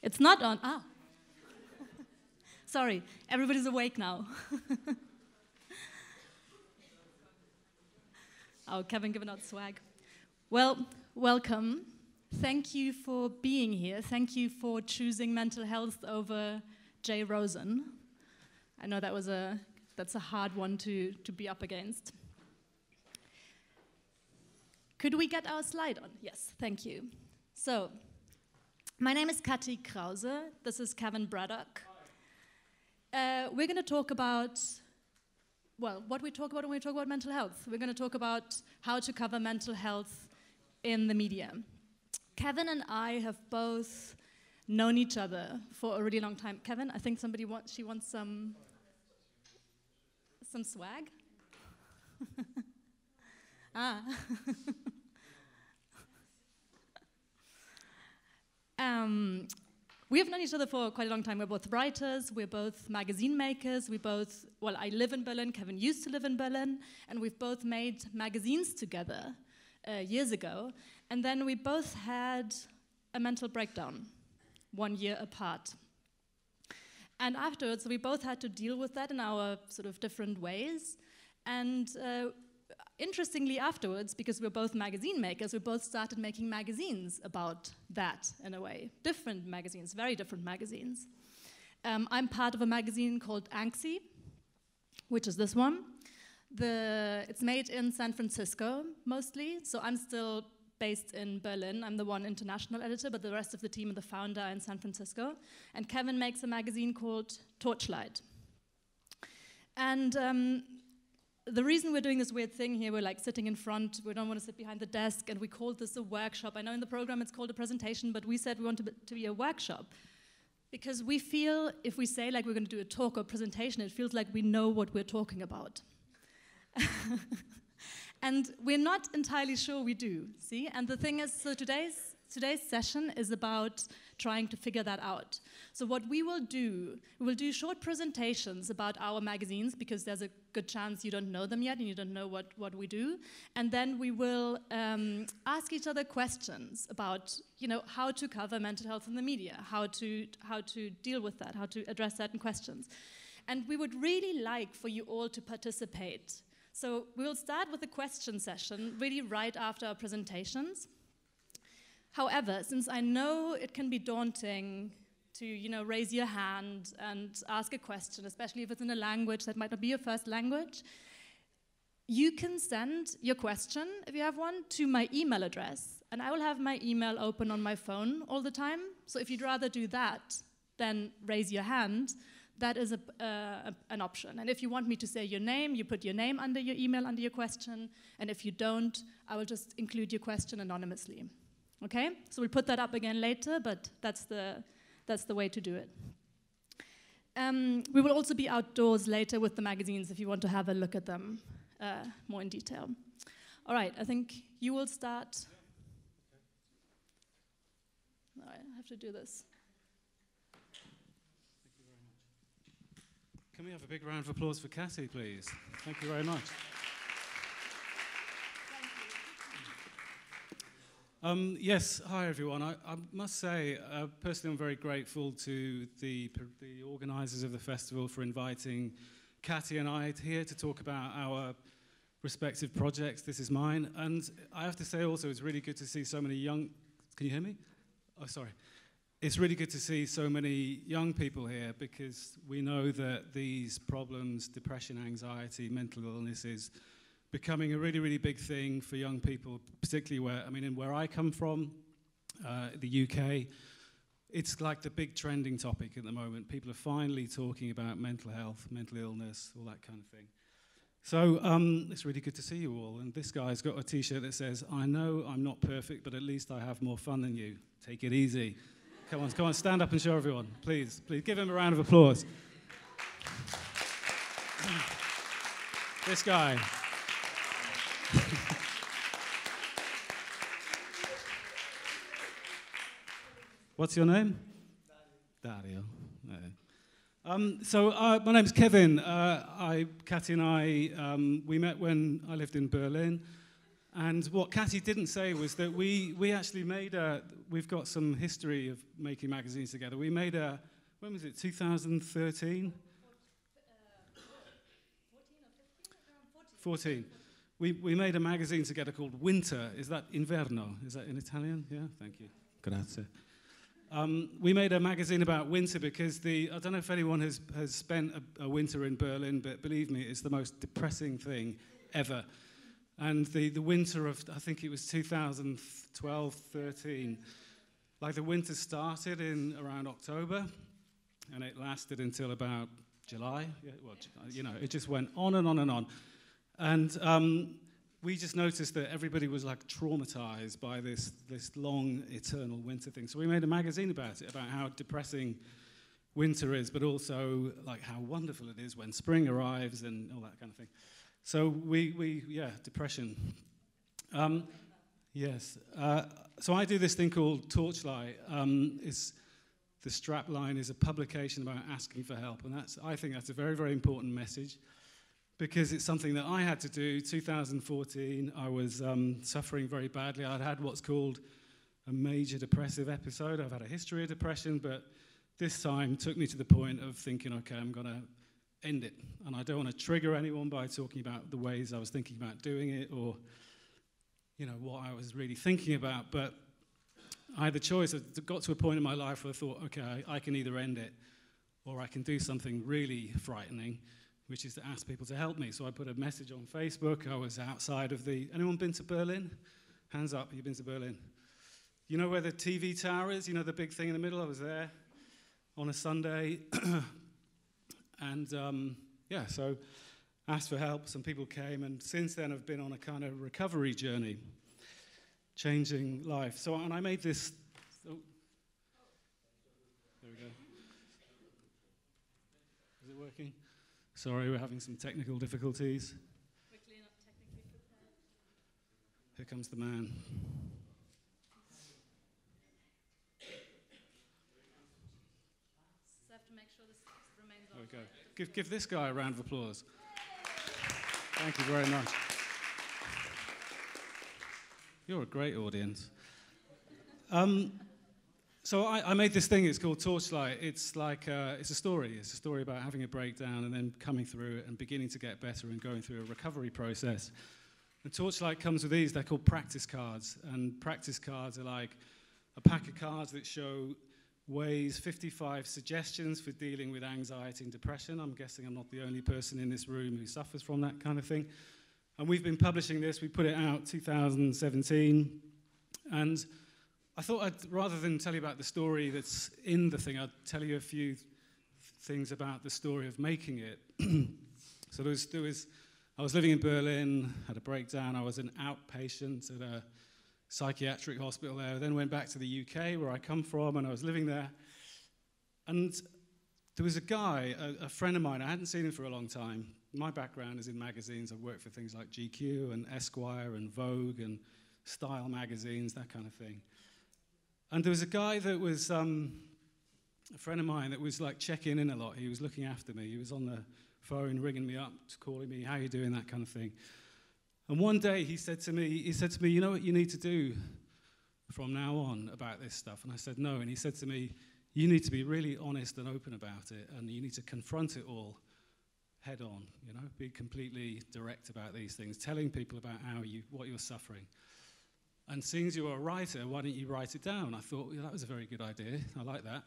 It's not on. Ah. Sorry, everybody's awake now. Oh, Kevin giving out swag. Well, welcome. Thank you for being here. Thank you for choosing mental health over Jay Rosen. I know that's a hard one to be up against. Could we get our slide on? Yes, thank you. So, my name is Kati Krause. This is Kevin Braddock. We're going to talk about, well, what we talk about when we talk about mental health. We're going to talk about how to cover mental health in the media. Kevin and I have both known each other for a really long time. Kevin, I think she wants some swag. Ah. We have known each other for quite a long time. We're both writers, we're both magazine makers, I live in Berlin, Kevin used to live in Berlin, and we've both made magazines together years ago, and then we both had a mental breakdown 1 year apart. And afterwards, we both had to deal with that in our sort of different ways, and interestingly afterwards, because we're both magazine makers, we both started making magazines about that in a way. Different magazines, very different magazines. I'm part of a magazine called Anxy, which is this one. It's made in San Francisco, mostly, so I'm still based in Berlin. I'm the one international editor, but the rest of the team and the founder are in San Francisco. And Kevin makes a magazine called Torchlight. And the reason we're doing this weird thing here, we're like sitting in front, we don't want to sit behind the desk, and we called this a workshop. I know in the program it's called a presentation, but we said we want to be a workshop. Because we feel, if we say like we're going to do a talk or presentation, it feels like we know what we're talking about. And we're not entirely sure we do, see? And the thing is, so today's session is about trying to figure that out. So what we will do short presentations about our magazines, because there's a good chance you don't know them yet and you don't know what we do. And then we will ask each other questions about, how to cover mental health in the media, how to deal with that, how to address certain questions. And we would really like for you all to participate. So we'll start with a question session, really right after our presentations. However, since I know it can be daunting to, raise your hand and ask a question, especially if it's in a language that might not be your first language, you can send your question, if you have one, to my email address. And I will have my email open on my phone all the time. So if you'd rather do that than raise your hand, that is an option. And if you want me to say your name, you put your name under your email, under your question. And if you don't, I will just include your question anonymously. Okay? So we'll put that up again later, but that's the way to do it. We will also be outdoors later with the magazines if you want to have a look at them more in detail. All right, I think you will start. All right, I have to do this. Can we have a big round of applause for Kati, please? Thank you very much. Yes, hi everyone. I must say, personally I'm very grateful to the organisers of the festival for inviting Kati and I here to talk about our respective projects. This is mine. And I have to say also, it's really good to see so many young... Can you hear me? Oh, sorry. It's really good to see so many young people here because we know that these problems, depression, anxiety, mental illness is becoming a really, really big thing for young people, particularly where I come from, the UK, it's like the big trending topic at the moment. People are finally talking about mental health, mental illness, all that kind of thing. So it's really good to see you all. And this guy's got a T-shirt that says, "I know I'm not perfect, but at least I have more fun than you. Take it easy." Come on, stand up and show everyone. Please give him a round of applause. This guy. What's your name? Dario. My name's Kevin. Kati and I, we met when I lived in Berlin, And what Cathy didn't say was that we actually made we've got some history of making magazines together. We made when was it, 2013? 14. We made a magazine together called Winter. Is that Inverno? Is that in Italian? Yeah, thank you. Grazie. We made a magazine about winter because I don't know if anyone has spent a winter in Berlin, but believe me, it's the most depressing thing ever. And the winter of, I think it was 2012, 13, like the winter started in around October, and it lasted until about July. Yeah, well, you know, it just went on and on and on. And we just noticed that everybody was like traumatized by this long, eternal winter thing. So we made a magazine about it, about how depressing winter is, but also like how wonderful it is when spring arrives and all that kind of thing. So yeah, depression. Yes. So I do this thing called Torchlight. The strap line is a publication about asking for help, and I think that's a very, very important message because it's something that I had to do. 2014, I was suffering very badly. I'd had what's called a major depressive episode. I've had a history of depression, but this time took me to the point of thinking, okay, I'm going to end it. And I don't want to trigger anyone by talking about the ways I was thinking about doing it or, you know, what I was really thinking about. But I had the choice. I got to a point in my life where I thought, okay, I can either end it or I can do something really frightening, which is to ask people to help me. So I put a message on Facebook. I was outside of anyone been to Berlin? Hands up, you've been to Berlin. You know where the TV tower is? You know the big thing in the middle? I was there on a Sunday. And yeah, so asked for help, some people came, and since then I've been on a kind of recovery journey, changing life. So, and I made this, oh, there we go. Is it working? Sorry, we're having some technical difficulties. Quickly, not technically prepared. Here comes the man. There we go. Give this guy a round of applause. Thank you very much. You're a great audience. So I made this thing. It's called Torchlight. It's like it's a story. It's a story about having a breakdown and then coming through it and beginning to get better and going through a recovery process. And Torchlight comes with these. They're called practice cards. And practice cards are like a pack of cards that show 55 suggestions for dealing with anxiety and depression. I'm guessing I'm not the only person in this room who suffers from that kind of thing. And we've been publishing this. We put it out 2017. And I thought rather than tell you about the story that's in the thing, I'd tell you a few things about the story of making it. So I was living in Berlin, had a breakdown. I was an outpatient at a psychiatric hospital there, then went back to the UK where I come from, and I was living there. And there was a guy, a friend of mine, I hadn't seen him for a long time. My background is in magazines. I've worked for things like GQ and Esquire and Vogue and Style magazines, that kind of thing. And there was a guy that was a friend of mine that was like checking in a lot. He was looking after me. He was on the phone ringing me up, calling me, how you doing, that kind of thing. And one day he said to me, you know what you need to do from now on about this stuff? And I said, no. And he said to me, you need to be really honest and open about it, and you need to confront it all head on, you know, be completely direct about these things, telling people about what you're suffering. And seeing as you're a writer, why don't you write it down? I thought, that was a very good idea. I like that.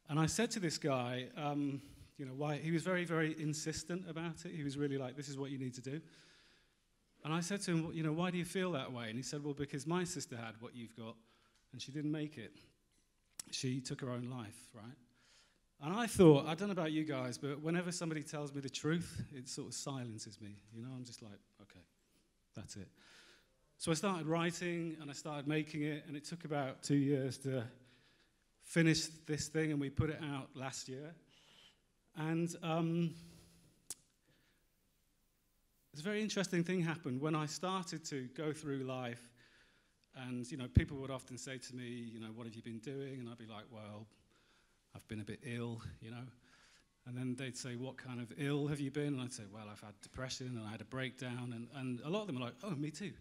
And I said to this guy, you know, why he was very, very insistent about it. He was really like, this is what you need to do. And I said to him, you know, why do you feel that way? And he said, well, because my sister had what you've got, and she didn't make it. She took her own life, right? And I thought, I don't know about you guys, but whenever somebody tells me the truth, it sort of silences me. You know, I'm just like, okay, that's it. So I started writing, and I started making it, and it took about 2 years to finish this thing, and we put it out last year. And there's a very interesting thing happened when I started to go through life, and, you know, people would often say to me, you know, what have you been doing? And I'd be like, well, I've been a bit ill, you know. And then they'd say, what kind of ill have you been? And I'd say, well, I've had depression, and I had a breakdown. And a lot of them are like, oh, me too.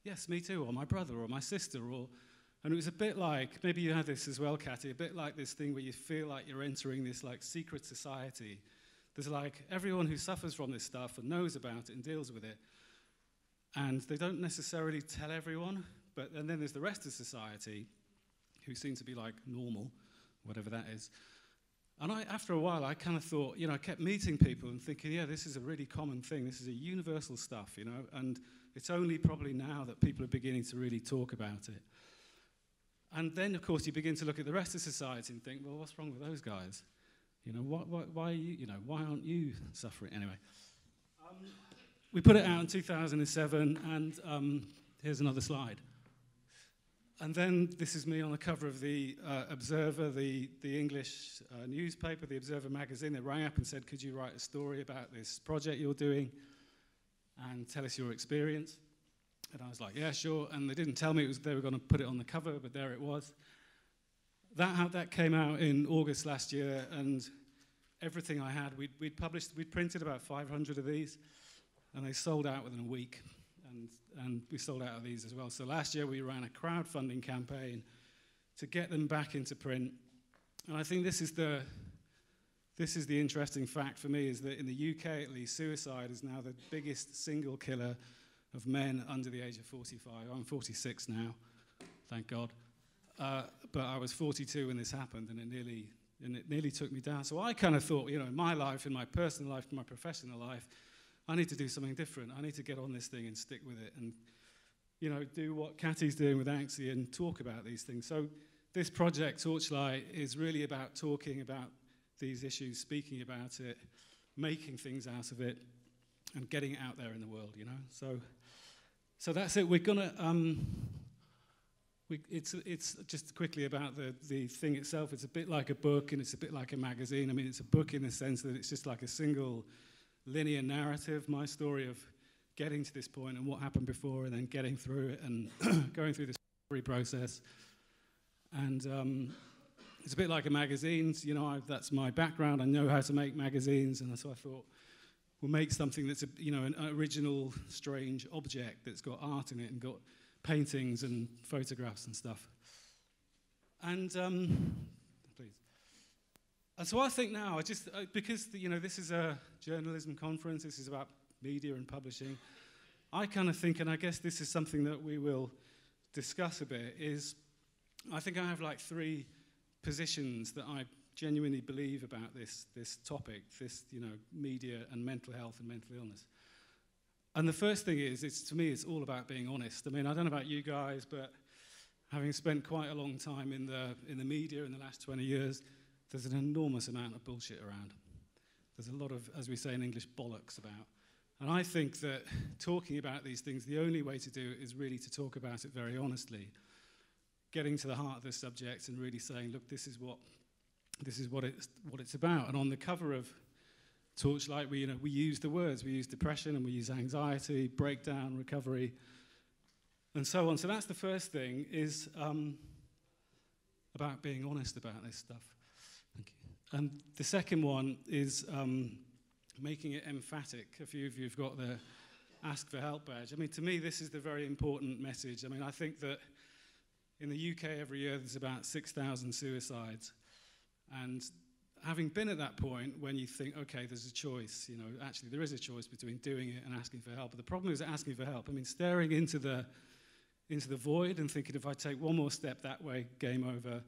yes, me too, or my brother, or my sister, and it was a bit like, maybe you had this as well, Cathy, a bit like this thing where you feel like you're entering this like secret society. There's like everyone who suffers from this stuff and knows about it and deals with it, and they don't necessarily tell everyone, and then there's the rest of society who seem to be like normal, whatever that is. And after a while, I kind of thought, I kept meeting people and thinking, yeah, this is a really common thing. This is a universal stuff, and it's only probably now that people are beginning to really talk about it. And then, of course, you begin to look at the rest of society and think, well, what's wrong with those guys? Why are you, why aren't you suffering? Anyway, we put it out in 2007, and here's another slide. And then this is me on the cover of the Observer, the English newspaper, the Observer magazine. They rang up and said, could you write a story about this project you're doing and tell us your experience? And I was like, yeah, sure. And they didn't tell me they were going to put it on the cover, but there it was. That came out in August last year, and everything I had, we'd printed about 500 of these, and they sold out within a week. And we sold out of these as well. So last year we ran a crowdfunding campaign to get them back into print. And I think this is the interesting fact for me, is that in the UK at least, suicide is now the biggest single killer of men under the age of 45. I'm 46 now, thank God. But I was 42 when this happened, and it nearly took me down. So I kind of thought, in my life, in my personal life, in my professional life, I need to do something different. I need to get on this thing and stick with it and, do what Cathy's doing with Anxy and talk about these things. So this project, Torchlight, is really about talking about these issues, speaking about it, making things out of it, and getting it out there in the world, So that's it. We're gonna, it's just quickly about the thing itself. It's a bit like a book, and it's a bit like a magazine. I mean, it's a book in the sense that it's just like a single linear narrative, my story of getting to this point and what happened before, and then getting through it and going through the story process. And it's a bit like a magazine. That's my background. I know how to make magazines, and so I thought we'll make something that's an original, strange object that's got art in it and got paintings and photographs and stuff. And please. And so I think now, because this is a journalism conference, this is about media and publishing, I kind of think, and I guess this is something that we will discuss a bit, is I think I have like 3 positions that I genuinely believe about this topic, this media and mental health and mental illness. And the first thing is, to me, it's all about being honest. I mean, I don't know about you guys, but having spent quite a long time in the media in the last 20 years, there's an enormous amount of bullshit around. There's a lot of, as we say in English, bollocks about. And I think that talking about these things, the only way to do it is really to talk about it very honestly, getting to the heart of the subject and really saying, look, this is what it's about. And on the cover of Torchlight, we use the words. We use depression, and we use anxiety, breakdown, recovery, and so on. So that's the first thing, is about being honest about this stuff. Thank you. And the second one is making it emphatic. A few of you have got the Ask for Help badge. I mean, to me, this is the very important message. I mean, I think that in the UK every year there's about 6,000 suicides. And having been at that point when you think, okay, there's a choice, actually there is a choice between doing it and asking for help. But the problem is asking for help. I mean, staring into the void and thinking, if I take one more step that way, game over,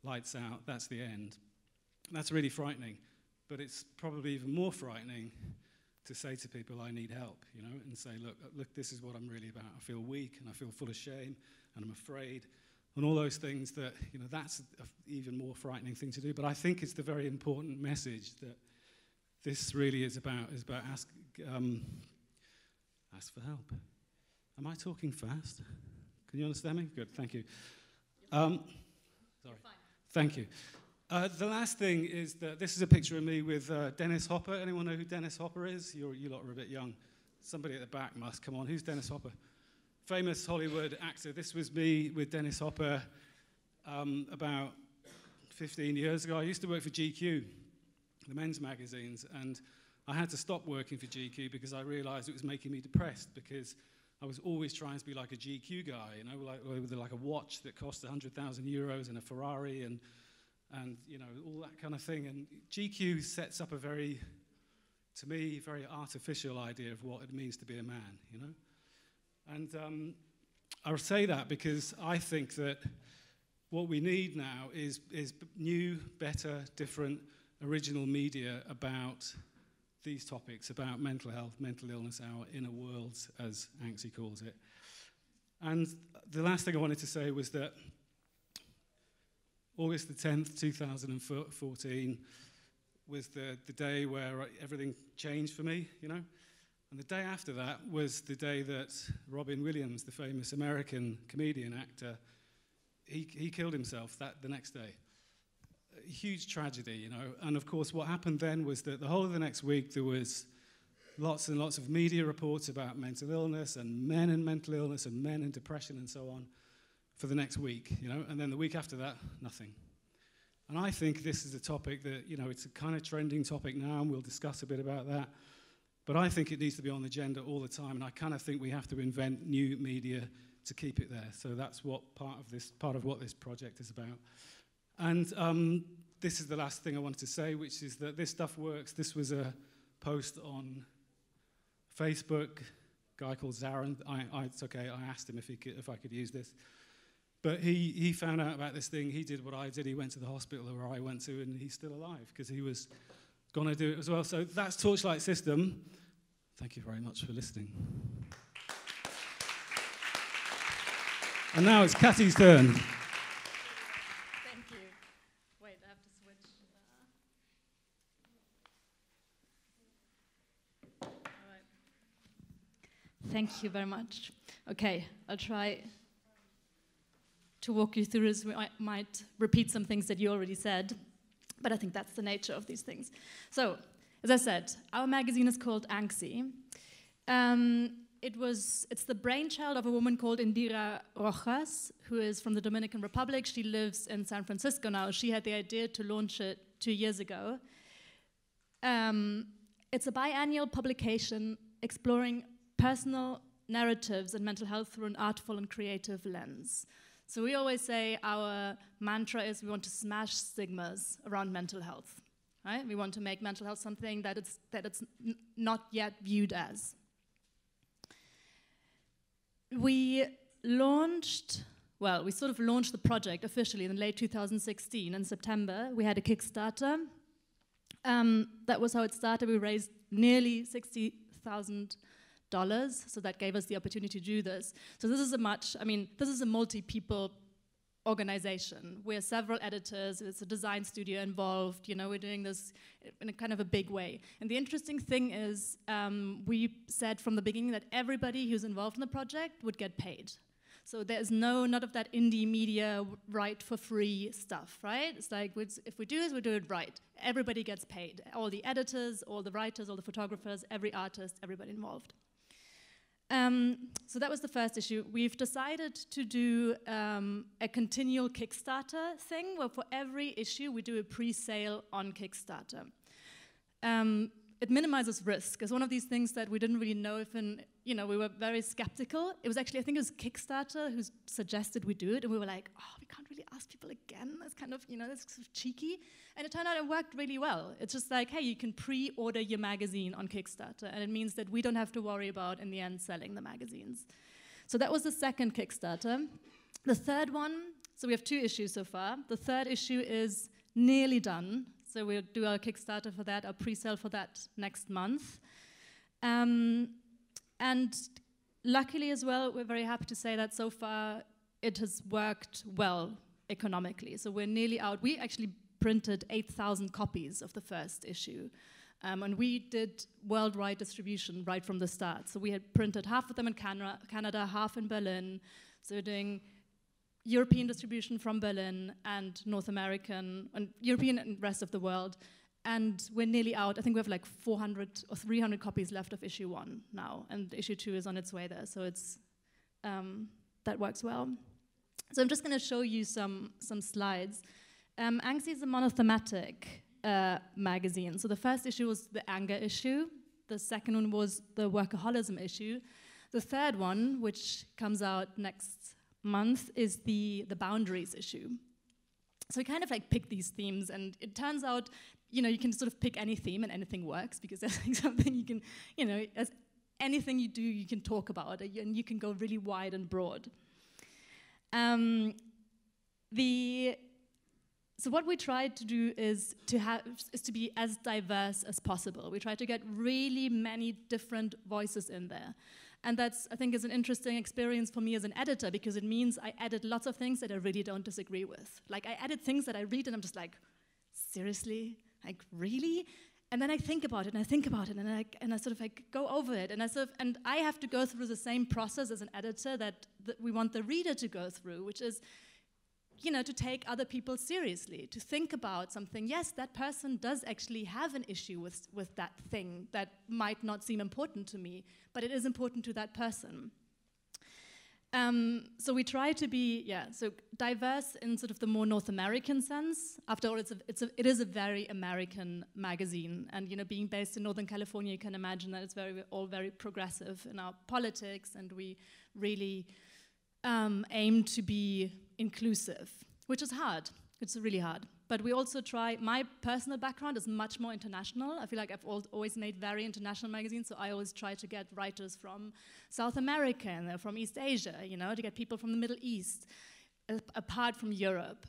lights out, that's the end. That's really frightening. But it's probably even more frightening to say to people, I need help, and say, look, this is what I'm really about. I feel weak, and I feel full of shame, and I'm afraid. And all those things that, that's an even more frightening thing to do. But I think it's the very important message that this really is about ask for help. Am I talking fast? Can you understand me? Good, thank you. Sorry. Thank you. The last thing is that this is a picture of me with Dennis Hopper. Anyone know who Dennis Hopper is? You lot are a bit young. Somebody at the back must. Come on, who's Dennis Hopper? Famous Hollywood actor. This was me with Dennis Hopper about 15 years ago. I used to work for GQ, the men's magazines, and I had to stop working for GQ because I realized it was making me depressed, because I was always trying to be like a GQ guy, you know, with like a watch that cost 100,000 euros and a Ferrari and you know, all that kind of thing. And GQ sets up a very, to me, very artificial idea of what it means to be a man, you know. And I say that because I think that what we need now is new, better, different, original media about these topics, about mental health, mental illness, our inner worlds, as Anxy calls it. And the last thing I wanted to say was that August the 10th, 2014 was the day where everything changed for me, you know? And the day after that was the day that Robin Williams, the famous American comedian actor, he killed himself the next day. A huge tragedy, you know. And of course, what happened then was that the whole of the next week there was lots and lots of media reports about mental illness and men and mental illness and men and depression and so on for the next week, you know. And then the week after that, nothing. And I think this is a topic that, you know, it's a kind of trending topic now, and we'll discuss a bit about that. But I think it needs to be on the agenda all the time, and I kind of think we have to invent new media to keep it there. So that's what part of what this project is about. And this is the last thing I wanted to say, which is that this stuff works. This was a post on Facebook, a guy called Zaran. It's okay, I asked him if I could use this. But he found out about this thing. He did what I did. He went to the hospital where I went to, and he's still alive because he was going to do it as well. So that's Torchlight System. Thank you very much for listening. And now it's Cathy's turn. Thank you. Wait, I have to switch. All right. Thank you very much. Okay, I'll try to walk you through this. I might repeat some things that you already said, but I think that's the nature of these things. So, as I said, our magazine is called Anxy. It's the brainchild of a woman called Indira Rojas, who is from the Dominican Republic. She lives in San Francisco now. She had the idea to launch it 2 years ago. It's a biannual publication exploring personal narratives and mental health through an artful and creative lens. So we always say our mantra is we want to smash stigmas around mental health, right? We want to make mental health something that it's not yet viewed as. We sort of launched the project officially in late 2016. In September, we had a Kickstarter. That was how it started. We raised nearly $60,000. So that gave us the opportunity to do this. So this is a multi-people organization. We're several editors, there's a design studio involved, you know, we're doing this in a kind of a big way. And the interesting thing is, we said from the beginning that everybody who's involved in the project would get paid. So there's none of that indie media write for free stuff, right? It's like, if we do this, we do it right. Everybody gets paid. All the editors, all the writers, all the photographers, every artist, everybody involved. So that was the first issue. We've decided to do a continual Kickstarter thing, where for every issue we do a pre-sale on Kickstarter. It minimizes risk. It's one of these things that we didn't really know if, we were very skeptical. It was actually, I think it was Kickstarter who suggested we do it, and we were like, oh, we can't really ask people again. That's kind of, that's sort of cheeky. And it turned out it worked really well. It's just like, hey, you can pre-order your magazine on Kickstarter, and it means that we don't have to worry about, in the end, selling the magazines. So that was the second Kickstarter. The third one, so we have 2 issues so far. The third issue is nearly done. So we'll do our Kickstarter for that, our pre-sale for that next month. And luckily as well, we're very happy to say that so far it has worked well economically. So we're nearly out. We actually printed 8,000 copies of the first issue. And we did worldwide distribution right from the start. So we had printed half of them in Canada, half in Berlin. So we're doing European distribution from Berlin and North American, and European and rest of the world. And we're nearly out. I think we have like 400 or 300 copies left of issue 1 now. And issue 2 is on its way there. So it's that works well. So I'm just going to show you some slides. Anxy is a monothematic magazine. So the first issue was the anger issue. The second one was the workaholism issue. The third one, which comes out next month, is the boundaries issue. So we kind of like pick these themes, and it turns out, you can sort of pick any theme and anything works, because there's like something you can, as anything you do, you can talk about, and you can go really wide and broad. So what we tried to do is to be as diverse as possible. We tried to get really many different voices in there. And that's, I think, is an interesting experience for me as an editor, because it means I edit lots of things that I really don't disagree with. Like, I edit things that I read and I'm just like, seriously? Like, really? And then I think about it, and I think about it, and I sort of like go over it, and I have to go through the same process as an editor that we want the reader to go through, which is, to take other people seriously, to think about something. Yes, that person does actually have an issue with that thing that might not seem important to me, but it is important to that person. So we try to be, so diverse in sort of the more North American sense. After all, it is a very American magazine, and being based in Northern California, you can imagine that it's all very progressive in our politics, and we really aim to be inclusive, which is hard. It's really hard. But we also try, my personal background is much more international. I feel like I've always made very international magazines, so I always try to get writers from South America and from East Asia, to get people from the Middle East, apart from Europe.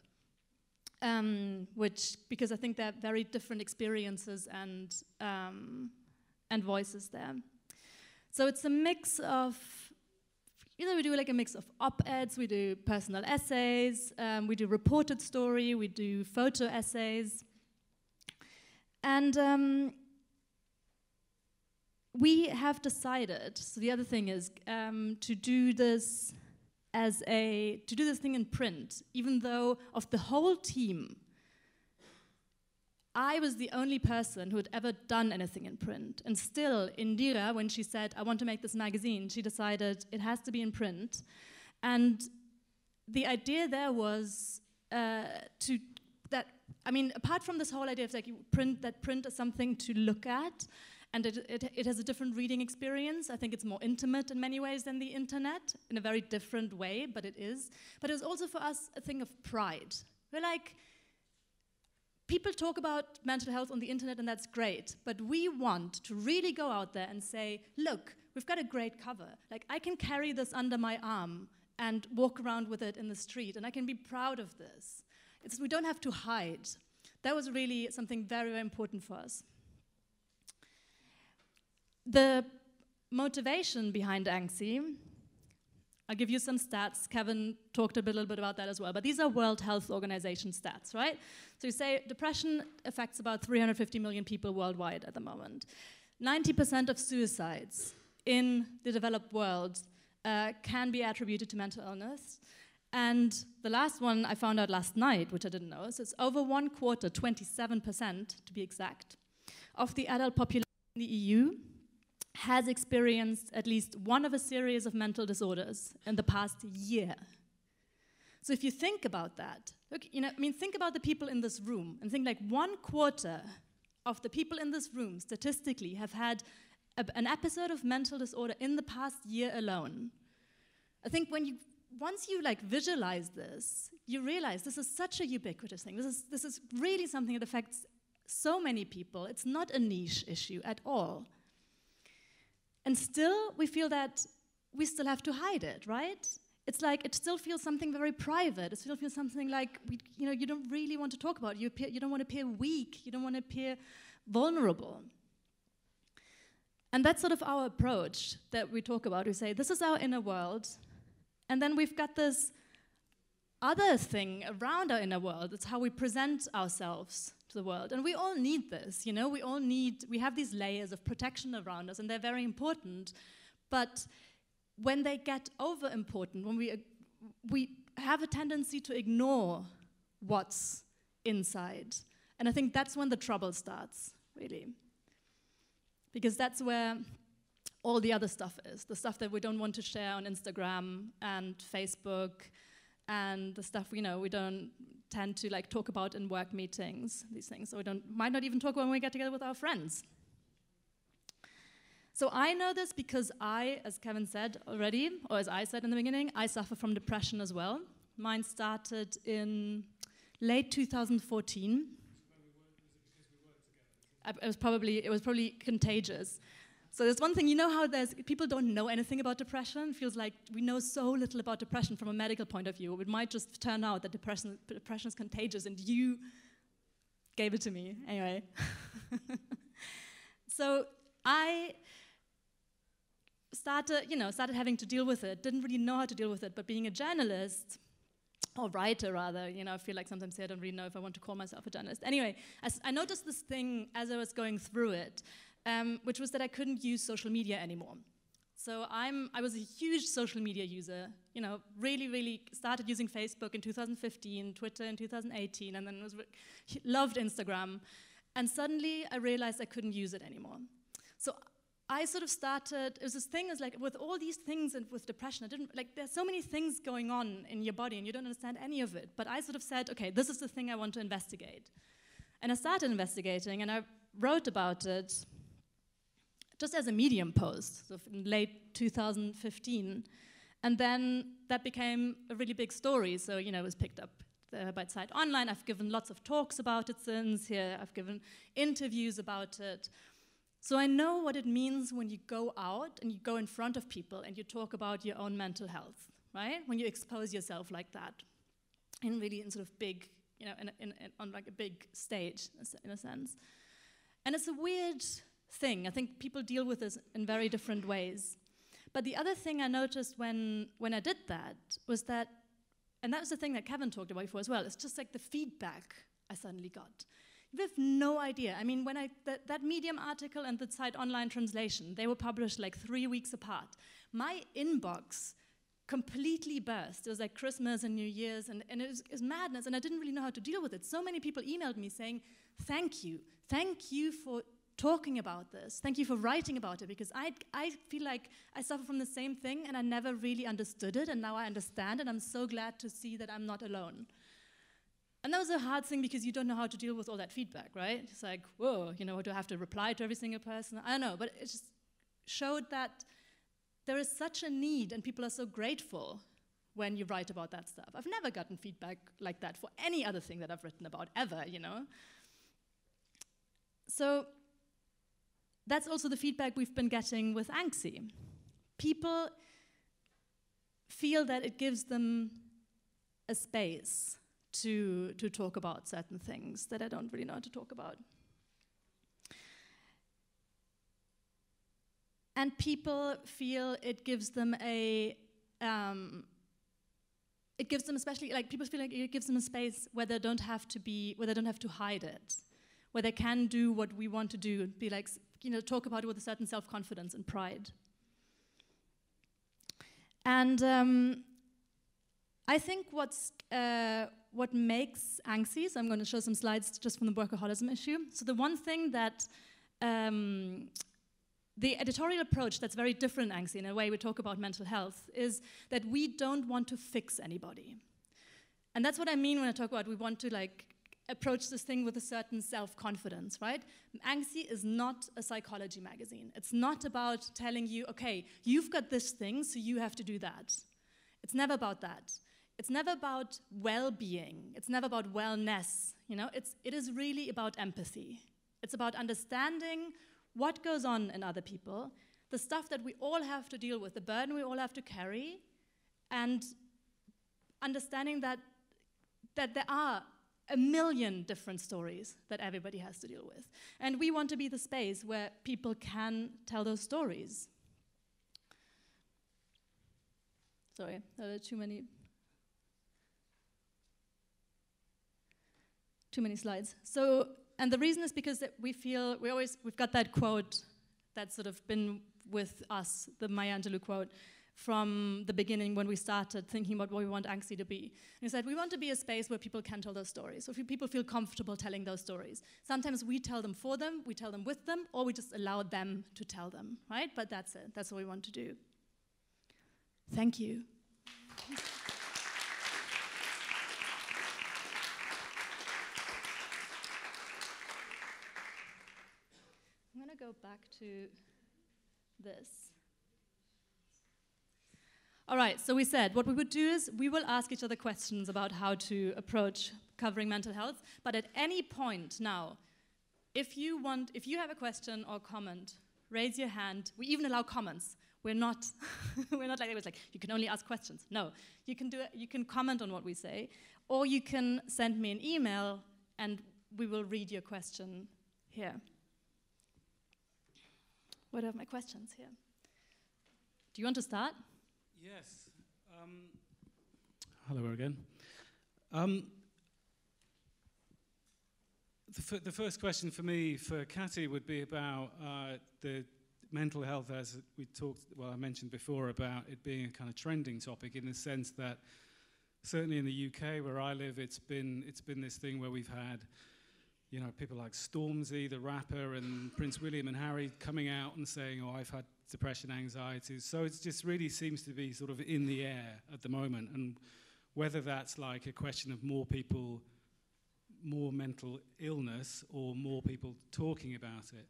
Because I think there are very different experiences and voices there. So it's a mix of, we do like a mix of op-eds, we do personal essays, we do reported story, we do photo essays. And we have decided, so the other thing is to do this thing in print, even though of the whole team, I was the only person who had ever done anything in print. And still, Indira, when she said, I want to make this magazine, she decided it has to be in print. And the idea there was apart from this whole idea of like print is something to look at, and it has a different reading experience. I think it's more intimate in many ways than the internet, in a very different way, but it is. But it was also for us a thing of pride. We're like, people talk about mental health on the internet, and that's great, but we want to really go out there and say, look, we've got a great cover. Like, I can carry this under my arm and walk around with it in the street, and I can be proud of this. We don't have to hide. That was really something very, very important for us. The motivation behind Anxy, I'll give you some stats. Kevin talked a little bit about that as well. But these are World Health Organization stats, right? So you say depression affects about 350 million people worldwide at the moment. 90% of suicides in the developed world can be attributed to mental illness. And the last one I found out last night, which I didn't know, so it's over 1/4, 27% to be exact, of the adult population in the EU has experienced at least one of a series of mental disorders in the past year. So if you think about that, look, think about the people in this room, and think like 1/4 of the people in this room statistically have had an episode of mental disorder in the past year alone. I think once you like visualize this, you realize this is such a ubiquitous thing. This is really something that affects so many people. It's not a niche issue at all. And still, we feel that we still have to hide it, right? It's like it still feels something very private. It still feels something like you don't really want to talk about it. You don't want to appear weak. You don't want to appear vulnerable. And that's sort of our approach that we talk about. We say, this is our inner world, and then we've got this other thing around our inner world. It's how we present ourselves to the world. And we all need this, we have these layers of protection around us, and they're very important. But when they get over important, when we have a tendency to ignore what's inside. And I think that's when the trouble starts, really. Because that's where all the other stuff is, the stuff that we don't want to share on Instagram and Facebook, and the stuff we don't tend to like talk about in work meetings, these things. So we might not even talk when we get together with our friends. So I know this because I, as Kevin said already, or as I said in the beginning, I suffer from depression as well. Mine started in late 2014. It was probably contagious. So there's one thing, you know how people don't know anything about depression? It feels like we know so little about depression from a medical point of view. It might just turn out that depression is contagious and you gave it to me. Anyway. So I started having to deal with it. Didn't really know how to deal with it, but being a journalist, or writer rather, I feel like sometimes I don't really know if I want to call myself a journalist. Anyway, I noticed this thing as I was going through it, which was that I couldn't use social media anymore. So I was a huge social media user, really started using Facebook in 2015, Twitter in 2018, and then loved Instagram. And suddenly I realized I couldn't use it anymore. So I sort of started, it was this thing, with all these things and with depression, there's so many things going on in your body and you don't understand any of it. But I sort of said, okay, this is the thing I want to investigate. And I started investigating and I wrote about it just as a Medium post, so in late 2015. And then that became a really big story. So, it was picked up by Zeit Online. I've given lots of talks about it since. Here, I've given interviews about it. So I know what it means when you go out and you go in front of people and you talk about your own mental health, right? When you expose yourself like that, in sort of big, on like a big stage, in a sense. And it's a weird thing. I think people deal with this in very different ways. But the other thing I noticed when I did that was that, and that was the thing that Kevin talked about before as well, it's just like the feedback I suddenly got. You have no idea. I mean, when that Medium article and the Zeit Online translation, they were published like 3 weeks apart. My inbox completely burst. It was like Christmas and New Year's, and it was madness, and I didn't really know how to deal with it. So many people emailed me saying, thank you for talking about this. Thank you for writing about it, because I feel like I suffer from the same thing, and I never really understood it, and now I understand, and I'm so glad to see that I'm not alone. And that was a hard thing because you don't know how to deal with all that feedback, right? It's like, whoa, do I have to reply to every single person? I don't know, but it just showed that there is such a need and people are so grateful when you write about that stuff. I've never gotten feedback like that for any other thing that I've written about, ever, So that's also the feedback we've been getting with Anxy. People feel that it gives them a space to talk about certain things that I don't really know how to talk about. And people feel it gives them especially, like, people feel like it gives them a space where they don't have to hide it, where they can do what we want to do, be like, talk about it with a certain self-confidence and pride. And I think what makes Anxy, so I'm going to show some slides just from the workaholism issue. So the one thing that, the editorial approach that's very different in Anxy, in a way we talk about mental health, is that we don't want to fix anybody. And that's what I mean when I talk about we want to approach this thing with a certain self-confidence, right? Anxy is not a psychology magazine. It's not about telling you, okay, you've got this thing, so you have to do that. It's never about that. It's never about well-being. It's never about wellness. It is really about empathy. It's about understanding what goes on in other people, the stuff that we all have to deal with, the burden we all have to carry, and understanding that there are a million different stories that everybody has to deal with. And we want to be the space where people can tell those stories. Sorry, there are too many slides. So, and the reason is because that we feel we've got that quote that's sort of been with us, the Maya Angelou quote, from the beginning when we started thinking about what we want Anxy to be. And we said we want to be a space where people can tell those stories, so people feel comfortable telling those stories. Sometimes we tell them for them, we tell them with them, or we just allow them to tell them, right? But that's it. That's what we want to do. Thank you. I'm going to go back to this. All right, so we said what we would do is we will ask each other questions about how to approach covering mental health, but at any point now, if you have a question or comment, raise your hand. We even allow comments. We're not we're not like it was like you can only ask questions. No, you can do it, you can comment on what we say, or you can send me an email and we will read your question here. What are my questions here? Do you want to start? Yes. Hello again. The first question for me, for Cathy, would be about the mental health, as I mentioned before, about it being a kind of trending topic, in the sense that certainly in the UK where I live, it's been this thing where we've had, you know, people like Stormzy, the rapper, and Prince William and Harry coming out and saying, oh, I've had depression, anxiety. So it just really seems to be sort of in the air at the moment. And whether that's like a question of more people, more mental illness, or more people talking about it.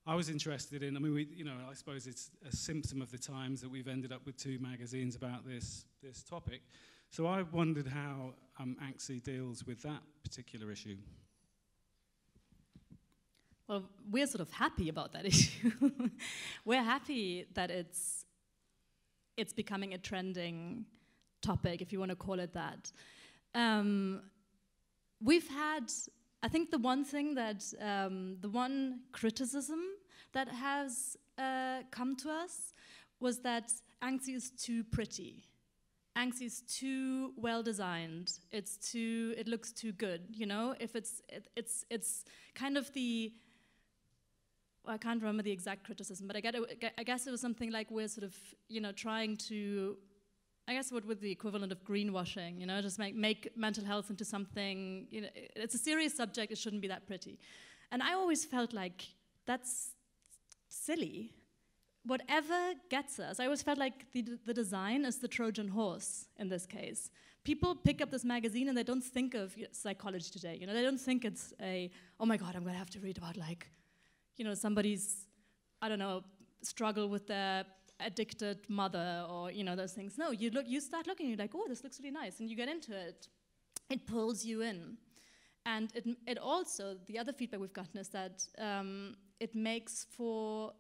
I was interested in, I mean, I suppose it's a symptom of the times that we've ended up with 2 magazines about this topic. So I wondered how Anxy deals with that particular issue. Well, we're sort of happy about that issue. We're happy that it's becoming a trending topic, if you want to call it that. We've had, I think the one thing that, the one criticism that has come to us was that Anxy is too pretty. Anxy is too well designed. It looks too good, you know? If it's kind of the, I can't remember the exact criticism, but I guess it was something like we're sort of, you know, trying to, I guess what would the equivalent of greenwashing, you know, just make mental health into something, you know, it's a serious subject, it shouldn't be that pretty. And I always felt like that's silly. Whatever gets us, I always felt like the design is the Trojan horse in this case. People pick up this magazine and they don't think of Psychology Today, you know, they don't think it's oh my God, I'm gonna have to read about like, you know, somebody's, I don't know, struggle with their addicted mother, or, you know, those things. No, you start looking, you're like, oh, this looks really nice, and you get into it. It pulls you in. And it also, the other feedback we've gotten is that it makes for,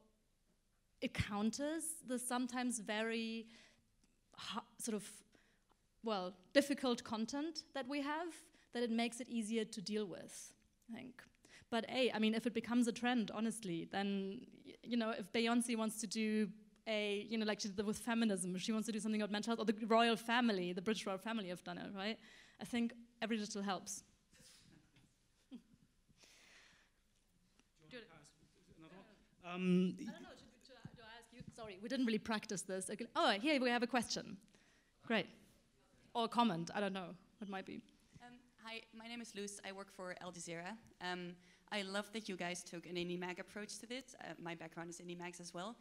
it counters the sometimes very sort of, well, difficult content that we have, that it makes it easier to deal with, I think. But I mean, if it becomes a trend, honestly, then, you know, if Beyoncé wants to do you know, like she did with feminism, she wants to do something about mental health, or the royal family, the British royal family have done it, right? I think every little helps. Do you want to pass another one? I don't know, should I ask you? Sorry, we didn't really practice this. Okay. Oh, here we have a question. Great. Or a comment, I don't know, it might be. Hi, my name is Luz. I work for Al Jazeera. I love that you guys took an indie mag approach to this. My background is indie mags as well.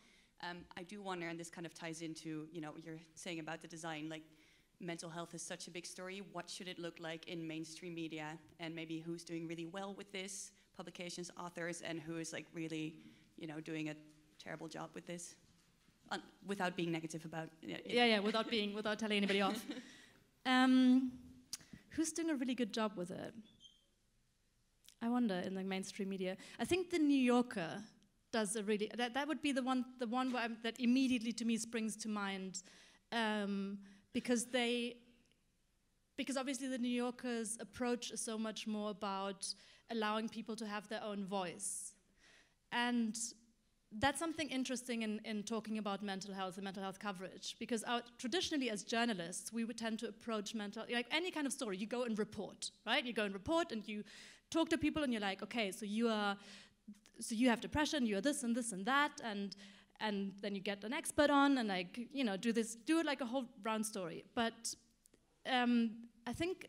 I do wonder, and this kind of ties into, you know, what you're saying about the design, like mental health is such a big story. What should it look like in mainstream media? And maybe who's doing really well with this, publications, authors, and who is like really, you know, doing a terrible job with this? Without being negative about it. Yeah, without telling anybody off. Who's doing a really good job with it? I wonder, in the mainstream media. I think the New Yorker does a really, that would be the one that immediately to me springs to mind, because obviously the New Yorker's approach is so much more about allowing people to have their own voice. And that's something interesting in talking about mental health and mental health coverage, because traditionally as journalists, we would tend to approach like any kind of story, you go and report, right? You go and report and you talk to people and you're like, okay, so you have depression, you are this and this and that, and then you get an expert on and like, you know, do it like a whole round story. But I think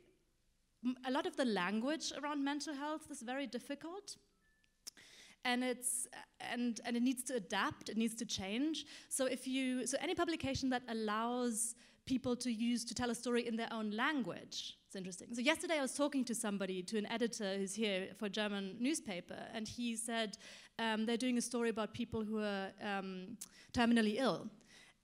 a lot of the language around mental health is very difficult. And it needs to adapt, it needs to change. So any publication that allows people to tell a story in their own language, It's interesting. So yesterday I was talking to somebody, to an editor who's here for a German newspaper, and he said they're doing a story about people who are terminally ill.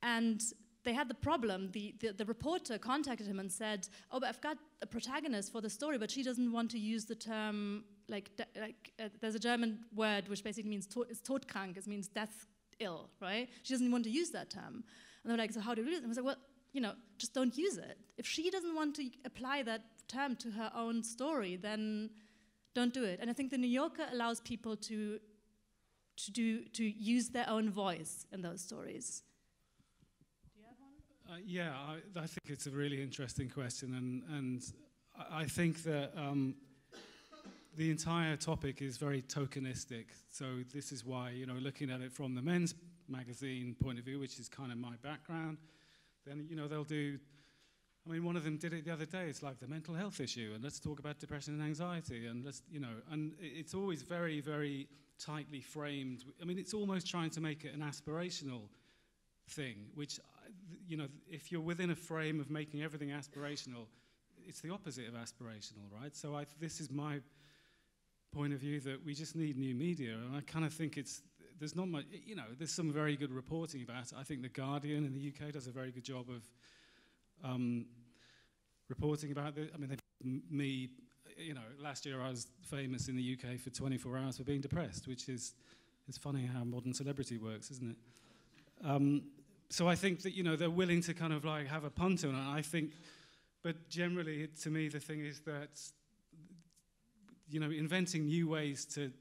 And they had the problem, the reporter contacted him and said, oh, but I've got a protagonist for the story, but she doesn't want to use the term, there's a German word which basically means it's todkrank, it means death ill, right? She doesn't want to use that term. And they're like, so how do we do it? And I was like, well, just don't use it. If she doesn't want to apply that term to her own story, then don't do it. And I think the New Yorker allows people to use their own voice in those stories. Do you have one? Yeah, I think it's a really interesting question, and I think that the entire topic is very tokenistic. So this is why, looking at it from the men's magazine point of view, which is kind of my background, then, they'll do, one of them did it the other day. It's like the mental health issue, and let's talk about depression and anxiety, and and it's always very, very tightly framed. It's almost trying to make it an aspirational thing, which, if you're within a frame of making everything aspirational, it's the opposite of aspirational, right? So this is my point of view, that we just need new media, and I kind of think there's not much, there's some very good reporting about it. I think The Guardian in the UK does a very good job of reporting about it. Last year I was famous in the UK for 24 hours for being depressed, which is, it's funny how modern celebrity works, isn't it? So I think that, they're willing to kind of like have a punt on it, I think, but generally, to me, the thing is that, inventing new ways to,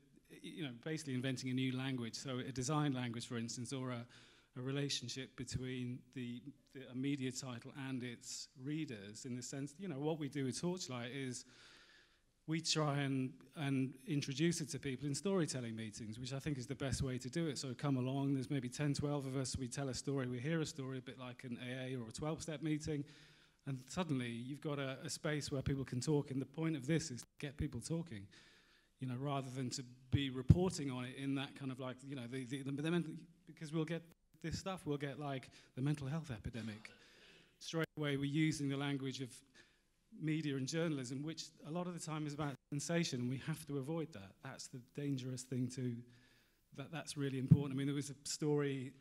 basically inventing a new language, so a design language, for instance, or a relationship between a media title and its readers, in the sense, what we do with Torchlight is we try and introduce it to people in storytelling meetings, which I think is the best way to do it. So come along, there's maybe 10, 12 of us, we tell a story, we hear a story, a bit like an AA or a 12-step meeting, and suddenly you've got a space where people can talk, and the point of this is to get people talking, rather than to be reporting on it in that kind of like, because we'll get this stuff, we'll get like the mental health epidemic. Straight away we're using the language of media and journalism, which a lot of the time is about sensation, and we have to avoid that. That's the dangerous thing that's really important. There was a story,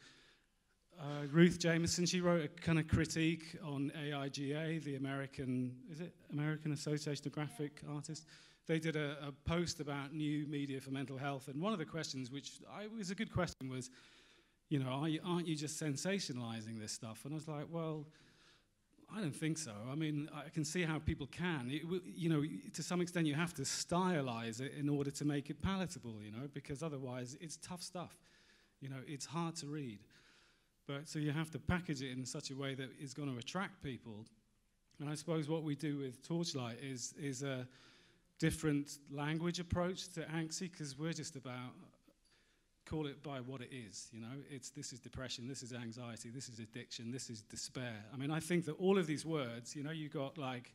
Ruth Jameson, she wrote a kind of critique on AIGA, the American Association of Graphic Artists. They did a post about new media for mental health, and one of the questions, which was a good question, was, aren't you just sensationalizing this stuff? And I was like, well, I don't think so. I can see how people can. To some extent you have to stylize it in order to make it palatable, because otherwise it's tough stuff. It's hard to read. But so you have to package it in such a way that is going to attract people. And I suppose what we do with Torchlight is a different language approach to Anxy, because we're just about, call it by what it is, this is depression, this is anxiety, this is addiction, this is despair. I think that all of these words, you got like,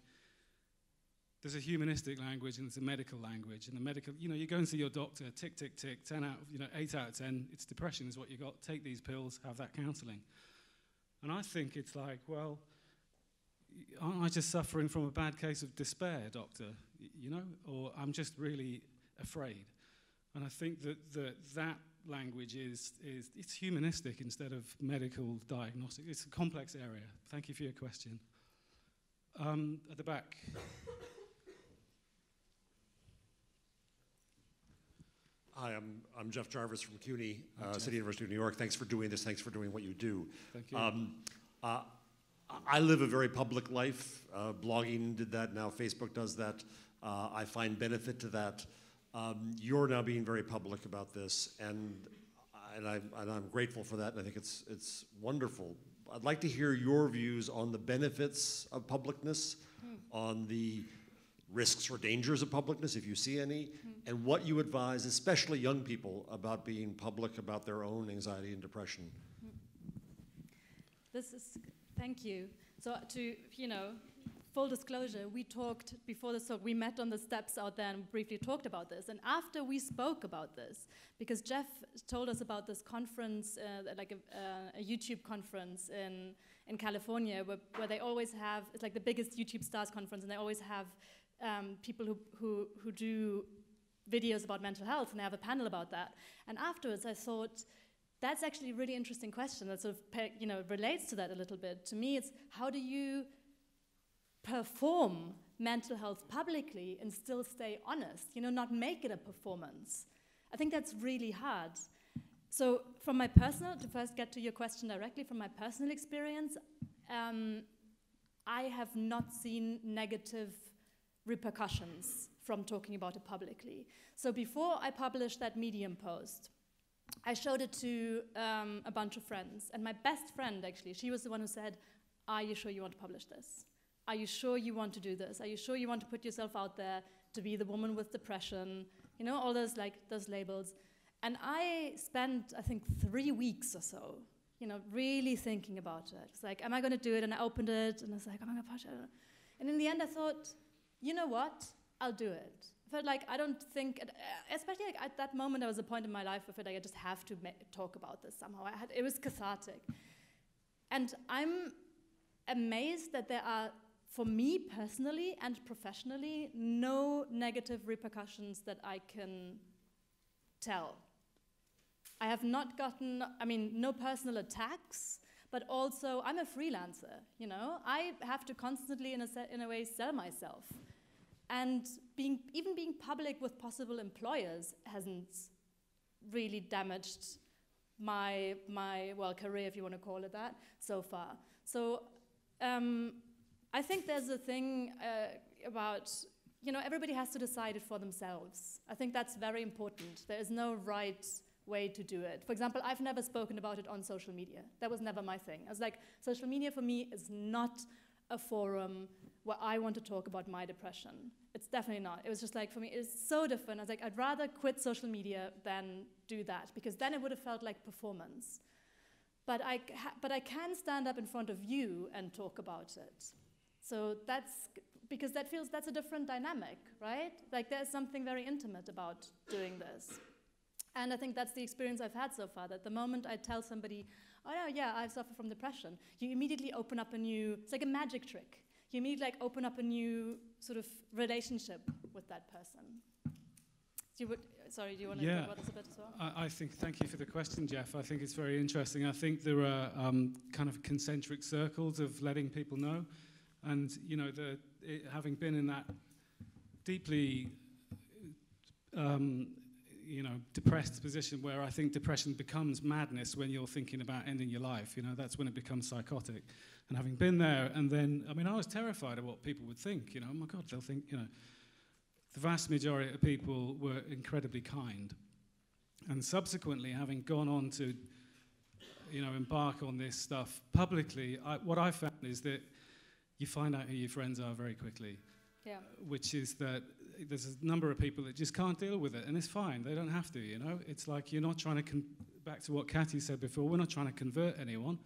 there's a humanistic language and there's a medical language, and the medical, you go and see your doctor, tick, tick, tick, 8 out of 10, it's depression is what you got, take these pills, have that counseling. And I think it's like, well, aren't I just suffering from a bad case of despair, doctor, or I'm just really afraid. And I think that language it's humanistic instead of medical diagnostic. It's a complex area. Thank you for your question. At the back. Hi, I'm Jeff Jarvis from CUNY, City University of New York. Thanks for doing this. Thanks for doing what you do. Thank you. I live a very public life. Blogging did that. Now Facebook does that. I find benefit to that. You're now being very public about this, and I'm grateful for that, and I think it's wonderful. I'd like to hear your views on the benefits of publicness, on the risks or dangers of publicness, if you see any, and what you advise, especially young people, about being public about their own anxiety and depression. Thank you. So to, full disclosure, we talked before this talk, we met on the steps out there and briefly talked about this. And after we spoke about this, because Jeff told us about this conference, like a YouTube conference in California, where they always have, it's like the biggest YouTube stars conference, and they always have people who do videos about mental health, and they have a panel about that. And afterwards I thought, that's actually a really interesting question that sort of relates to that a little bit. To me, it's how do you perform mental health publicly and still stay honest, not make it a performance. I think that's really hard. So from my personal, to first get to your question directly, from my personal experience, I have not seen negative repercussions from talking about it publicly. So before I published that Medium post, I showed it to a bunch of friends, and my best friend, actually, she was the one who said, are you sure you want to publish this? Are you sure you want to do this? Are you sure you want to put yourself out there to be the woman with depression? All those labels. And I spent, I think, 3 weeks or so, really thinking about it. It's like, am I going to do it? And I opened it, and I was like, am I going to publish it? And in the end, I thought, you know what? I'll do it. I felt like I don't think, especially like at that moment, there was a point in my life where I felt like I just have to talk about this somehow. It was cathartic. And I'm amazed that there are, for me personally and professionally, no negative repercussions that I can tell. I have not gotten, no personal attacks, but also I'm a freelancer, I have to constantly, in a way, sell myself. And even being public with possible employers hasn't really damaged my career, if you want to call it that, so far. So I think there's a thing about, everybody has to decide it for themselves. I think that's very important. There is no right way to do it. For example, I've never spoken about it on social media. That was never my thing. I was like, social media for me is not a forum where I want to talk about my depression. It's definitely not. It was just like, for me, it's so different. I was like, I'd rather quit social media than do that, because then it would have felt like performance. But I can stand up in front of you and talk about it. So because that's a different dynamic, right? Like there's something very intimate about doing this. And I think that's the experience I've had so far, that the moment I tell somebody, oh yeah, I suffer from depression, you immediately open up it's like a magic trick. You immediately open up a new sort of relationship with that person. Do you want to talk about this a bit as well? I think, thank you for the question, Jeff. I think it's very interesting. I think there are kind of concentric circles of letting people know. And, having been in that deeply, depressed position where I think depression becomes madness when you're thinking about ending your life, that's when it becomes psychotic. And having been there, and then, I was terrified of what people would think, oh my God, they'll think, the vast majority of people were incredibly kind. And subsequently, having gone on to, embark on this stuff publicly, what I found is that you find out who your friends are very quickly. Yeah. Which is that there's a number of people that just can't deal with it, and it's fine. They don't have to, It's like you're not trying to, back to what Katy said before, we're not trying to convert anyone.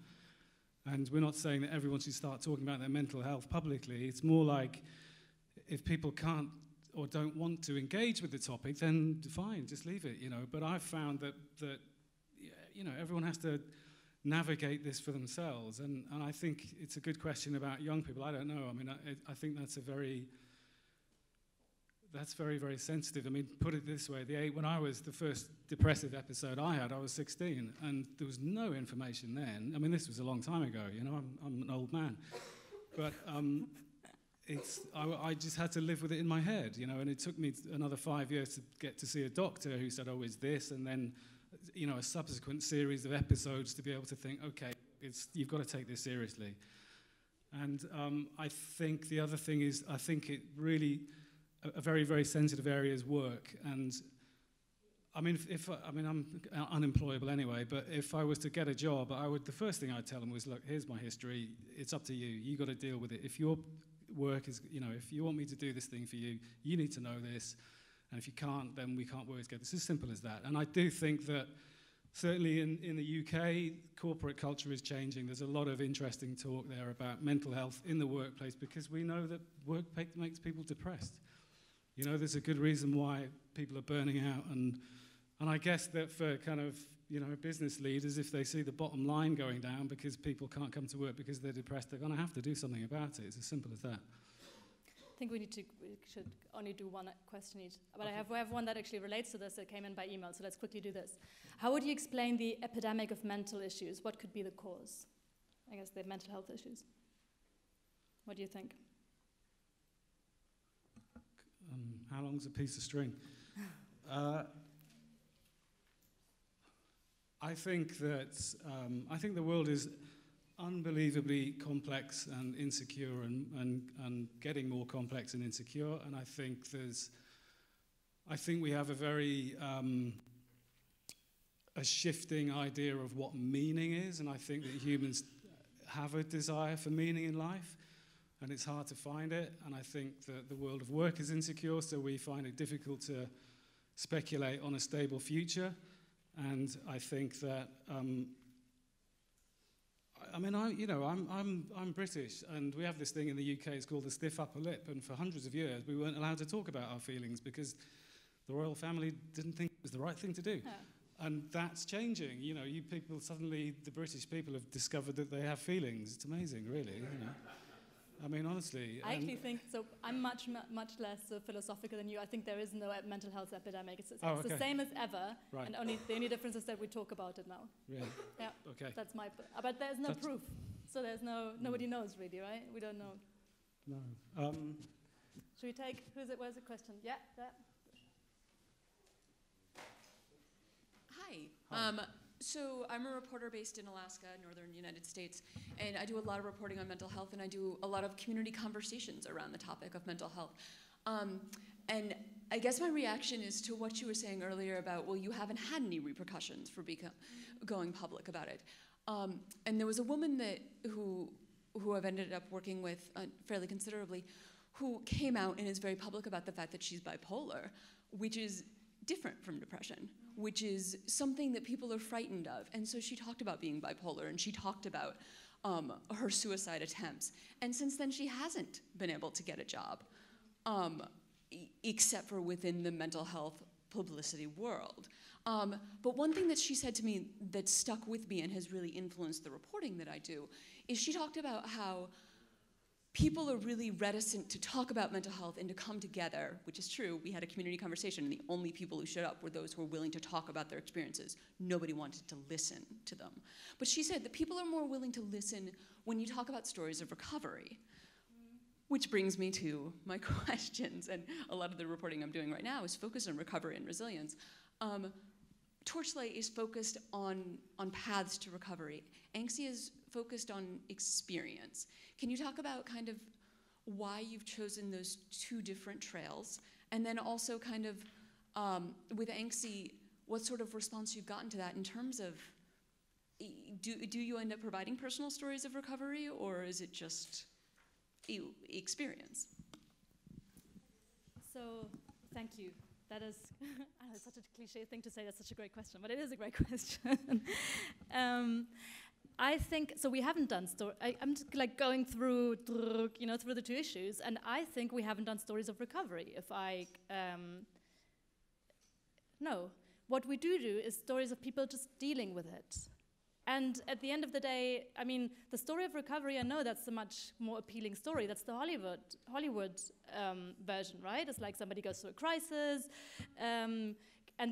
And we're not saying that everyone should start talking about their mental health publicly. It's more like if people can't or don't want to engage with the topic, then fine, just leave it, But I've found that everyone has to navigate this for themselves. And I think it's a good question about young people. I don't know. I think that's very, very sensitive. Put it this way, when I was the first depressive episode I had, I was 16, and there was no information then. This was a long time ago, I'm an old man. But I just had to live with it in my head, and it took me another 5 years to get to see a doctor who said, oh, it's this, and then, a subsequent series of episodes to be able to think, okay, you've got to take this seriously. And I think the other thing is, I think it really, a very, very sensitive area is work. And I'm unemployable anyway, but if I was to get a job, the first thing I'd tell them was, look, here's my history, it's up to you, you got to deal with it. If your work is, if you want me to do this thing for you, you need to know this, and if you can't, then we can't work together. It's as simple as that. And I do think that certainly in the UK, corporate culture is changing. There's a lot of interesting talk there about mental health in the workplace because we know that work makes people depressed. You know, there's a good reason why people are burning out, and I guess that for kind of, you know, business leaders, if they see the bottom line going down because people can't come to work because they're depressed, they're going to have to do something about it. It's as simple as that. I think we should only do one question each. But okay. I have one that actually relates to this that came in by email, so let's quickly do this. How would you explain the epidemic of mental issues? What could be the cause? I guess the mental health issues. What do you think? How long's a piece of string? I think the world is unbelievably complex and insecure and getting more complex and insecure, and I think we have a very a shifting idea of what meaning is, and I think that humans have a desire for meaning in life, and it's hard to find it, and I think that the world of work is insecure, so we find it difficult to speculate on a stable future, and I think that I'm British, and we have this thing in the UK, it's called the stiff upper lip, and for hundreds of years we weren't allowed to talk about our feelings because the royal family didn't think it was the right thing to do. Yeah. And that's changing. You know, you people suddenly, the British people have discovered that they have feelings. It's amazing, really. You know. I mean, honestly. I actually think, so I'm much less philosophical than you. I think there is no mental health epidemic. It's the same as ever, right. And the only difference is that we talk about it now. Really? Yeah. Okay. That's but there's no proof. So there's nobody knows really, right? We don't know. No. Should we take, where's the question? Yeah, there. Hi. So I'm a reporter based in Alaska, northern United States, and I do a lot of reporting on mental health, and I do a lot of community conversations around the topic of mental health. And I guess my reaction is to what you were saying earlier about, well, you haven't had any repercussions for going public about it. And there was a woman who I've ended up working with fairly considerably, who came out and is very public about the fact that she's bipolar, which is different from depression, which is something that people are frightened of. And so she talked about being bipolar, and she talked about her suicide attempts. And since then, she hasn't been able to get a job, except for within the mental health publicity world. But one thing that she said to me that stuck with me and has really influenced the reporting that I do is she talked about how people are really reticent to talk about mental health and to come together, which is true. We had a community conversation, and the only people who showed up were those who were willing to talk about their experiences. Nobody wanted to listen to them. But she said that people are more willing to listen when you talk about stories of recovery, which brings me to my questions. And a lot of the reporting I'm doing right now is focused on recovery and resilience. Torchlight is focused on paths to recovery. Anxy is focused on experience. Can you talk about kind of why you've chosen those two different trails? And then also kind of, with Anxy, what sort of response you've gotten to that in terms of, do you end up providing personal stories of recovery, or is it just experience? So, thank you. That is, I know it's such a cliche thing to say, that's such a great question, but it is a great question. I think, so we haven't done I'm just like going through the two issues, and I think we haven't done stories of recovery. No. What we do is stories of people just dealing with it. And at the end of the day, I mean, the story of recovery, I know that's a much more appealing story. That's the Hollywood version, right? It's like somebody goes through a crisis, and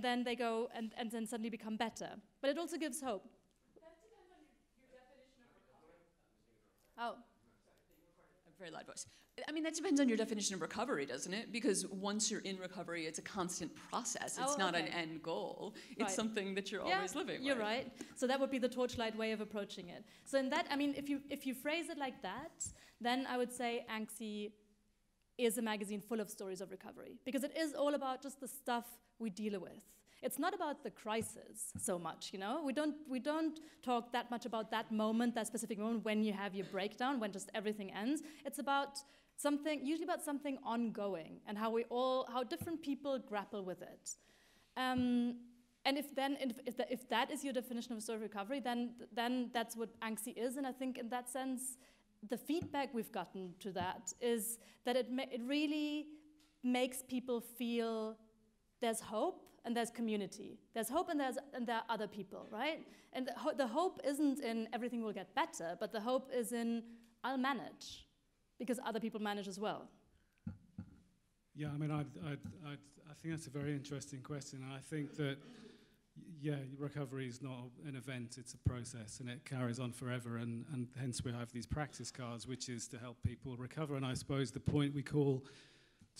then they go and then suddenly become better. But it also gives hope. That depends on your definition of recovery. Oh. A very loud voice. I mean, that depends on your definition of recovery, doesn't it? Because once you're in recovery, it's a constant process. It's not an end goal. It's something that you're always living with. You're right. So that would be the Torchlight way of approaching it. So in that, I mean, if you phrase it like that, then I would say Anxy is a magazine full of stories of recovery, because it is all about just the stuff we deal with. It's not about the crisis so much, you know? We don't talk that much about that moment, that specific moment when you have your breakdown, when just everything ends. It's about usually about something ongoing, and how different people grapple with it. And if that is your definition of social recovery, then that's what Anxy is. And I think in that sense, the feedback we've gotten to that is that it really makes people feel there's hope and there's community. There's hope and there are other people, right? And the hope isn't in everything will get better, but the hope is in I'll manage, because other people manage as well. Yeah, I mean, I think that's a very interesting question. I think that, yeah, recovery is not an event, it's a process, and it carries on forever, and hence we have these practice cards, which is to help people recover. And I suppose the point we call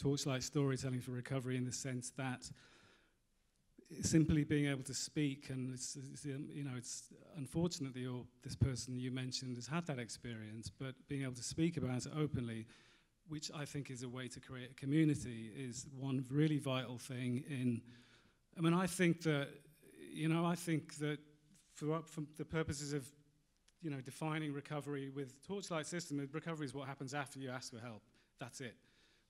Torchlight storytelling for recovery, in the sense that simply being able to speak, and it's unfortunately, or this person you mentioned has had that experience, but being able to speak about it openly, which I think is a way to create a community, is one really vital thing in, I mean, I think that for the purposes of, defining recovery with Torchlight system, recovery is what happens after you ask for help. That's it.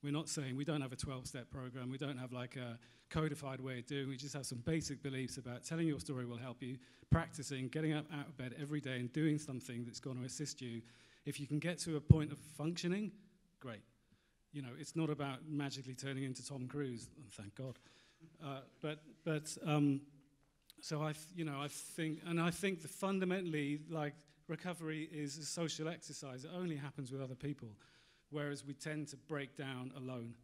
We're not saying, we don't have a 12-step program, we don't have like a codified way of doing it, we just have some basic beliefs about telling your story will help you, practicing, getting up out of bed every day and doing something that's going to assist you. If you can get to a point of functioning, great. It's not about magically turning into Tom Cruise, and thank God. So I think that fundamentally, like, recovery is a social exercise. It only happens with other people, whereas we tend to break down alone.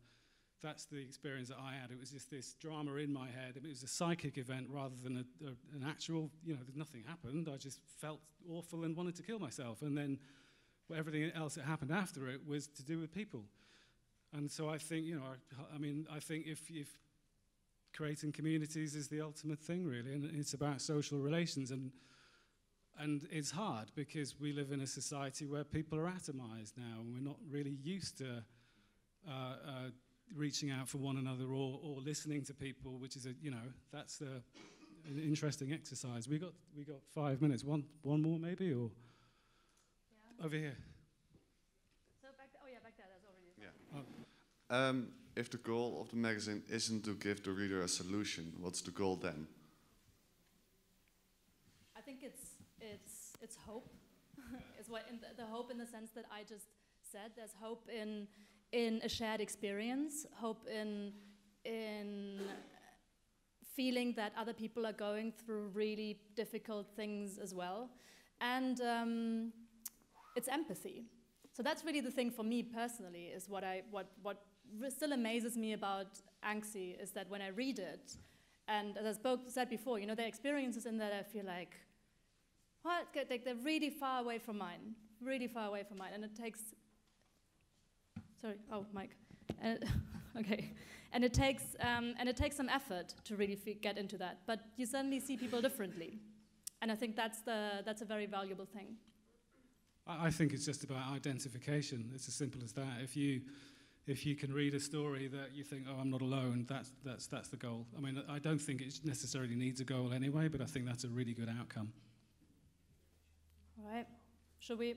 That's the experience that I had. It was just this drama in my head. It was a psychic event rather than an actual, nothing happened. I just felt awful and wanted to kill myself. And then everything else that happened after it was to do with people. And so I think, I think if creating communities is the ultimate thing, really, and it's about social relations, and it's hard because we live in a society where people are atomized now, and we're not really used to reaching out for one another or listening to people, which is that's an interesting exercise. We got 5 minutes. One more maybe, or yeah. Over here. So back there. That's already. Yeah. Oh. If the goal of the magazine isn't to give the reader a solution, what's the goal then? I think it's hope. It's what the hope in the sense that I just said. There's hope in a shared experience. Hope in feeling that other people are going through really difficult things as well, and it's empathy. So that's really the thing for me personally. Is what still amazes me about Anxy is that when I read it, and as I said before, there are experiences in that I feel like, what? Like they're really far away from mine, and it takes. Sorry, oh, Mike. Okay, and it takes some effort to really get into that. But you suddenly see people differently, and I think that's a very valuable thing. I think it's just about identification. It's as simple as that. If you can read a story that you think, oh, I'm not alone, that's the goal. I mean, I don't think it necessarily needs a goal anyway, but I think that's a really good outcome. All right. Should we?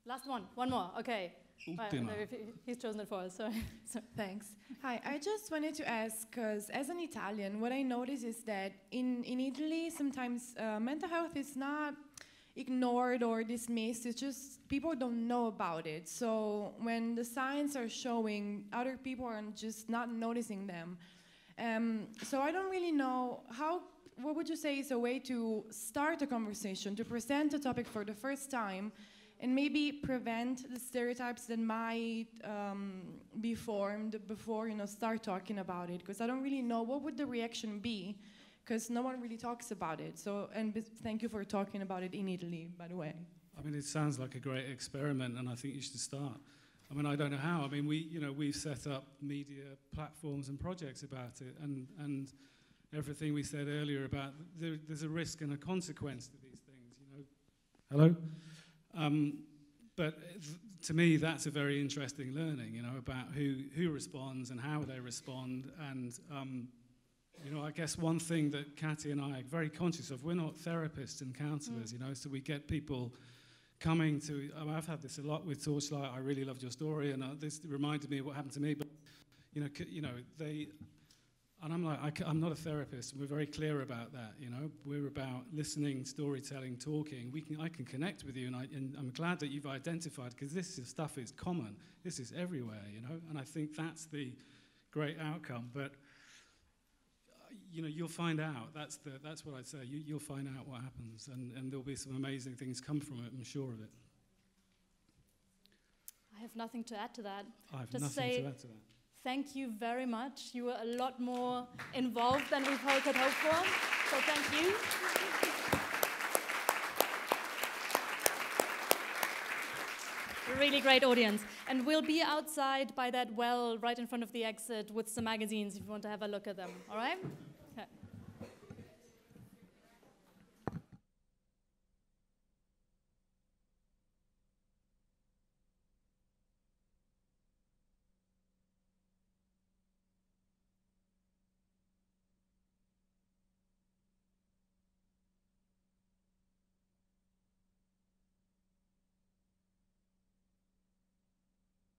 Last one. One more. Okay. He's chosen it for us. Sorry. Thanks. Hi. I just wanted to ask, because as an Italian, what I notice is that in Italy, sometimes mental health is not ignored or dismissed. It's just people don't know about it. So when the signs are showing, other people are just not noticing them. So I don't really know what would you say is a way to start a conversation, to present a topic for the first time, and maybe prevent the stereotypes that might be formed before start talking about it? Because I don't really know what would the reaction be, because no one really talks about it. So, and thank you for talking about it in Italy, by the way. I mean, it sounds like a great experiment, and I think you should start. I mean, I don't know how. I mean, we've set up media platforms and projects about it, and everything we said earlier about there's a risk and a consequence to these things. Hello. But to me, that's a very interesting learning. About who responds and how they respond, and I guess one thing that Katy and I are very conscious of, we're not therapists and counselors, so we get people coming to, I've had this a lot with Torchlight, I really loved your story, and this reminded me of what happened to me, but, And I'm like, I'm not a therapist, and we're very clear about that, you know. We're about listening, storytelling, talking. I can connect with you, and I'm glad that you've identified, because this stuff is common. This is everywhere, you know, and I think that's the great outcome. But, you know, you'll find out. That's what I'd say. You'll find out what happens, and there'll be some amazing things come from it, I'm sure of it. I have nothing to add to that. I have Just nothing to add to that. Thank you very much. You were a lot more involved than we could hope for. So thank you. Really great audience. And we'll be outside by that well right in front of the exit with some magazines if you want to have a look at them. All right?